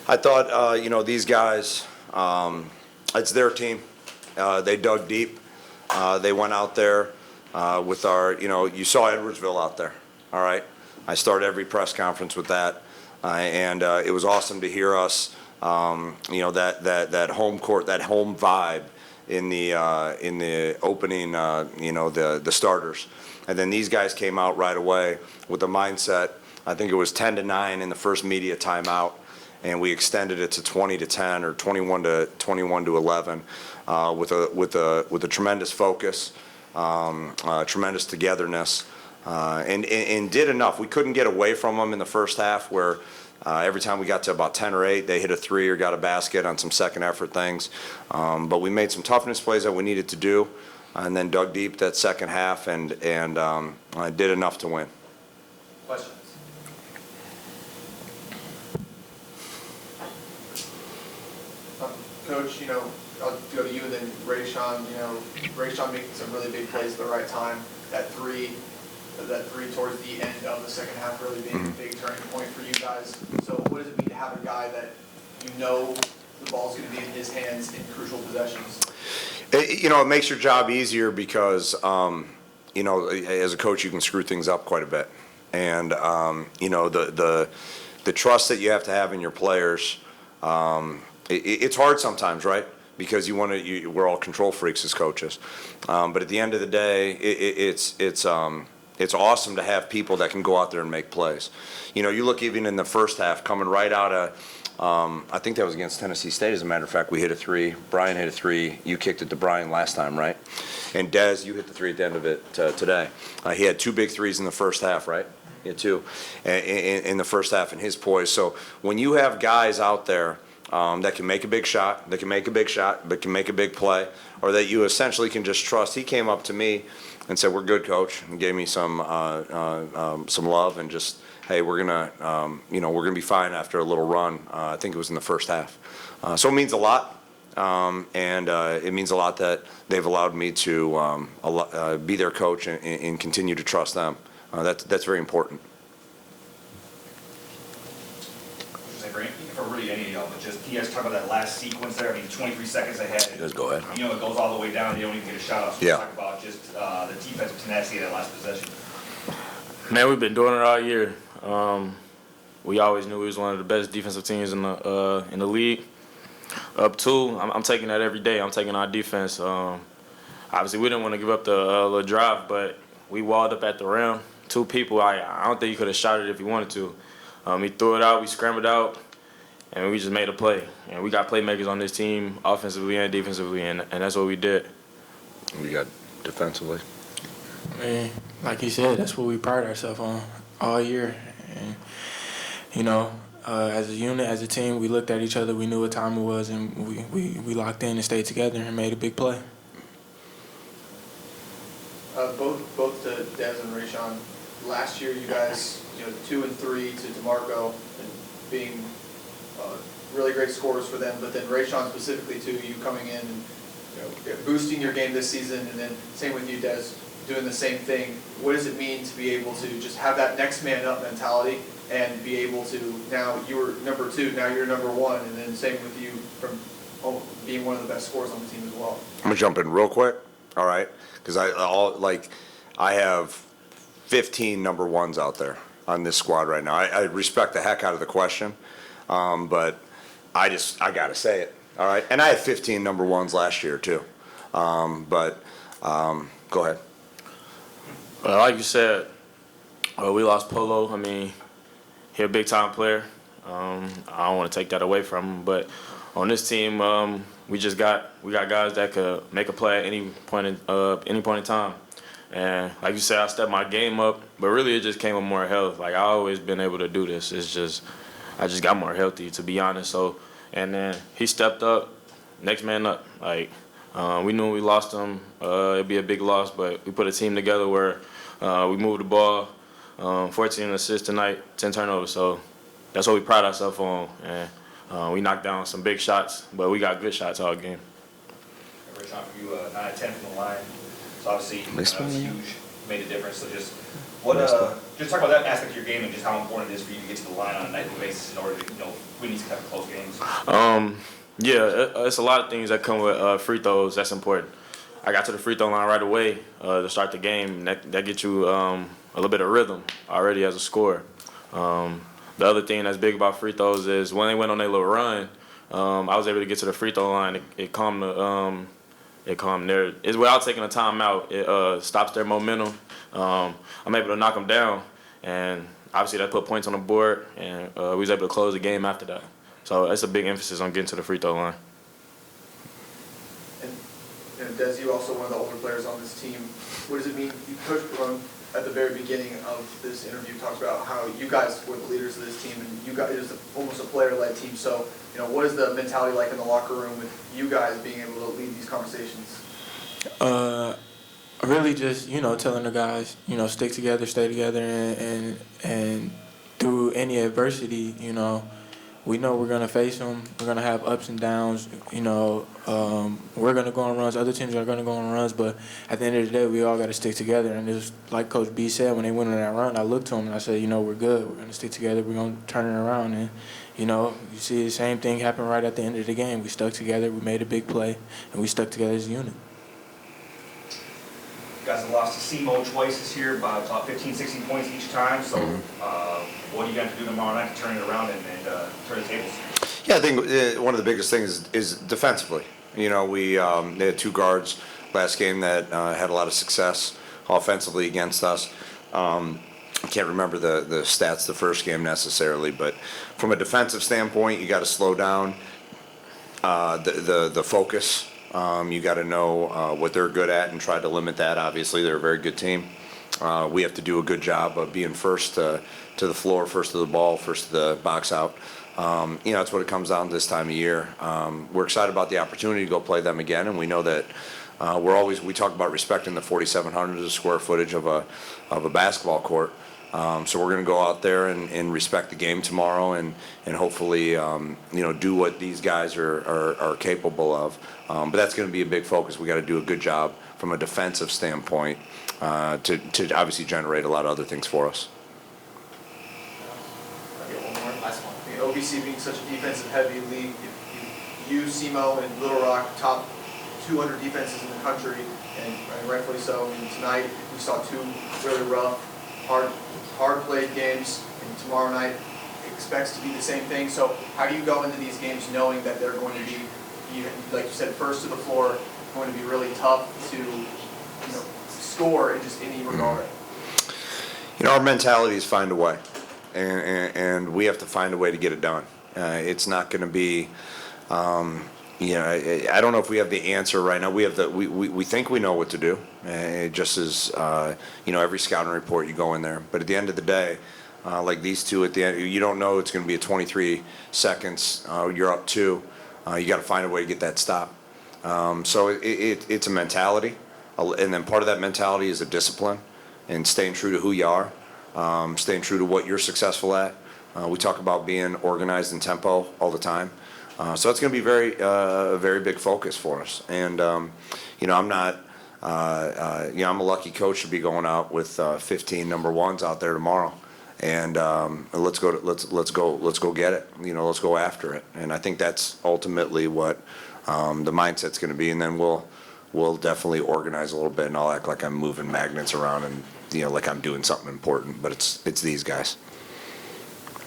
I thought, these guys, it's their team. They dug deep. They went out there with you saw Edwardsville out there, all right? I start every press conference with that, and it was awesome to hear us, that home court, that home vibe in the opening, the starters. And then these guys came out right away with the mindset. I think it was 10-9 in the first media timeout, and we extended it to 20-10 or 21-11 with a tremendous focus, tremendous togetherness, and did enough. We couldn't get away from them in the first half, where every time we got to about 10 or 8, they hit a 3 or got a basket on some second effort things. But we made some toughness plays that we needed to do, and then dug deep that second half and did enough to win. Questions? Coach, I'll go to you and then Rayshawn. Rayshawn making some really big plays at the right time. That three towards the end of the second half really being a big turning point for you guys. So what does it mean to have a guy that the ball's going to be in his hands in crucial possessions? It makes your job easier because, as a coach, you can screw things up quite a bit. And, the trust that you have to have in your players, it's hard sometimes, right? Because we're all control freaks as coaches. But at the end of the day, it's awesome to have people that can go out there and make plays. You look even in the first half, coming right out of, I think that was against Tennessee State, as a matter of fact. We hit a 3. Brian hit a 3. You kicked it to Brian last time, right? And Des, you hit the 3 at the end of it today. He had 2 big threes in the first half, right? He had 2 in the first half in his poise. So when you have guys out there that can make a big shot, but can make a big play, or that you essentially can just trust. He came up to me and said, "We're good, coach," and gave me some love and just, "Hey, we're gonna be fine after a little run." I think it was in the first half. So it means a lot, and it means a lot that they've allowed me to be their coach and continue to trust them. That's very important. For really any of it, just you guys talk about that last sequence there. 23 seconds ahead. Just go ahead. It goes all the way down. You don't even get a shot off. So Yeah. Talk about just the defensive tenacity of that last possession. Man, we've been doing it all year. We always knew we was one of the best defensive teams in the league. Up 2, I'm taking that every day. I'm taking our defense. Obviously, we didn't want to give up the little drive, but we walled up at the rim. 2 people. I don't think he could have shot it if he wanted to. He threw it out. We scrambled out. And we just made a play. And we got playmakers on this team, offensively and defensively, and that's what we did. We got defensively. I mean, like he said, that's what we pride ourselves on all year. And, as a unit, as a team, we looked at each other, we knew what time it was, and we locked in and stayed together and made a big play. Both to Des and Rayshawn, last year you guys, 2 and 3 to DeMarco, and being really great scorers for them, but then Rayshawn specifically too, you coming in and boosting your game this season, and then same with you, Des, doing the same thing. What does it mean to be able to just have that next man up mentality and be able to, now you were number 2, now you're number 1, and then same with you from being one of the best scorers on the team as well? I'm gonna jump in real quick, all right? Because I have 15 number 1s out there on this squad right now. I respect the heck out of the question. But I gotta say it, all right? And I had 15 number 1s last year too. Go ahead. Like you said, we lost Polo. I mean, he's a big time player. I don't want to take that away from him, but on this team, we got guys that could make a play at any point in time. And like you said, I stepped my game up, but really it just came with more health. Like, I always been able to do this. I just got more healthy, to be honest. So, and then he stepped up, next man up. Like, we knew when we lost him, it'd be a big loss, but we put a team together where we moved the ball, 14 assists tonight, 10 turnovers. So that's what we pride ourselves on. And we knocked down some big shots, but we got good shots all game. Rayshawn, for you, 9 of 10 from the line. So obviously, that was huge. made a difference. So just just talk about that aspect of your game and just how important it is for you to get to the line on a nightly basis in order to win these type of close games. Yeah, it's a lot of things that come with free throws. That's important. I got to the free throw line right away to start the game. That gets you a little bit of rhythm already as a scorer. The other thing that's big about free throws is when they went on their little run, I was able to get to the free throw line. It calmed their. It's without taking a timeout. It stops their momentum. I'm able to knock them down, and obviously that put points on the board, and we was able to close the game after that. So it's a big emphasis on getting to the free throw line. And Des, you also one of the older players on this team. What does it mean? Coach Barone at the very beginning of this interview talks about how you guys were the leaders of this team, and you guys, it was almost a player-led team. So, what is the mentality like in the locker room with you guys being able to lead these conversations? Really just, telling the guys, stick together, stay together, and through any adversity, we know we're going to face them. We're going to have ups and downs. We're going to go on runs. Other teams are going to go on runs. But at the end of the day, we all got to stick together. And it was like Coach B said, when they went on that run, I looked to him and I said, we're good. We're going to stick together. We're going to turn it around. And, you see the same thing happen right at the end of the game. We stuck together. We made a big play. And we stuck together as a unit. You guys have lost to SEMO twice this year by about 15, 16 points each time. So what are you going to do tomorrow night to turn it around and turn the tables? Yeah, I think one of the biggest things is defensively. We they had two guards last game that had a lot of success offensively against us. I can't remember the stats the first game necessarily, but from a defensive standpoint, you got to slow down the focus. You got to know what they're good at and try to limit that. Obviously, they're a very good team. We have to do a good job of being first to the floor, first to the ball, first to the box out. That's what it comes down to this time of year. We're excited about the opportunity to go play them again, and we know that we talk about respecting the 4,700 square footage of a basketball court. So we're going to go out there and respect the game tomorrow, and hopefully do what these guys are capable of. But that's going to be a big focus. We got to do a good job from a defensive standpoint to obviously generate a lot of other things for us. I'll get one more. Last one. OVC being such a defensive-heavy league, you, SEMO, and Little Rock top 200 defenses in the country, and rightfully so. Tonight we saw two really rough, hard-played games, and tomorrow night expects to be the same thing. So how do you go into these games knowing that they're going to be, like you said, first to the floor, going to be really tough to score in just any regard? Our mentality is find a way, and we have to find a way to get it done. It's not going to be, I don't know if we have the answer right now. We think we know what to do. It just is, every scouting report you go in there. But at the end of the day, like these two at the end, you don't know it's going to be a 23 seconds. You're up two. You got to find a way to get that stop. So it's a mentality, and then part of that mentality is a discipline and staying true to who you are, staying true to what you're successful at. We talk about being organized and tempo all the time. So it's going to be a very big focus for us. And I'm not, I'm a lucky coach to be going out with 15 number ones out there tomorrow. And let's go get it. Let's go after it. And I think that's ultimately what the mindset's going to be. And then we'll definitely organize a little bit, and I'll act like I'm moving magnets around and like I'm doing something important. But it's these guys.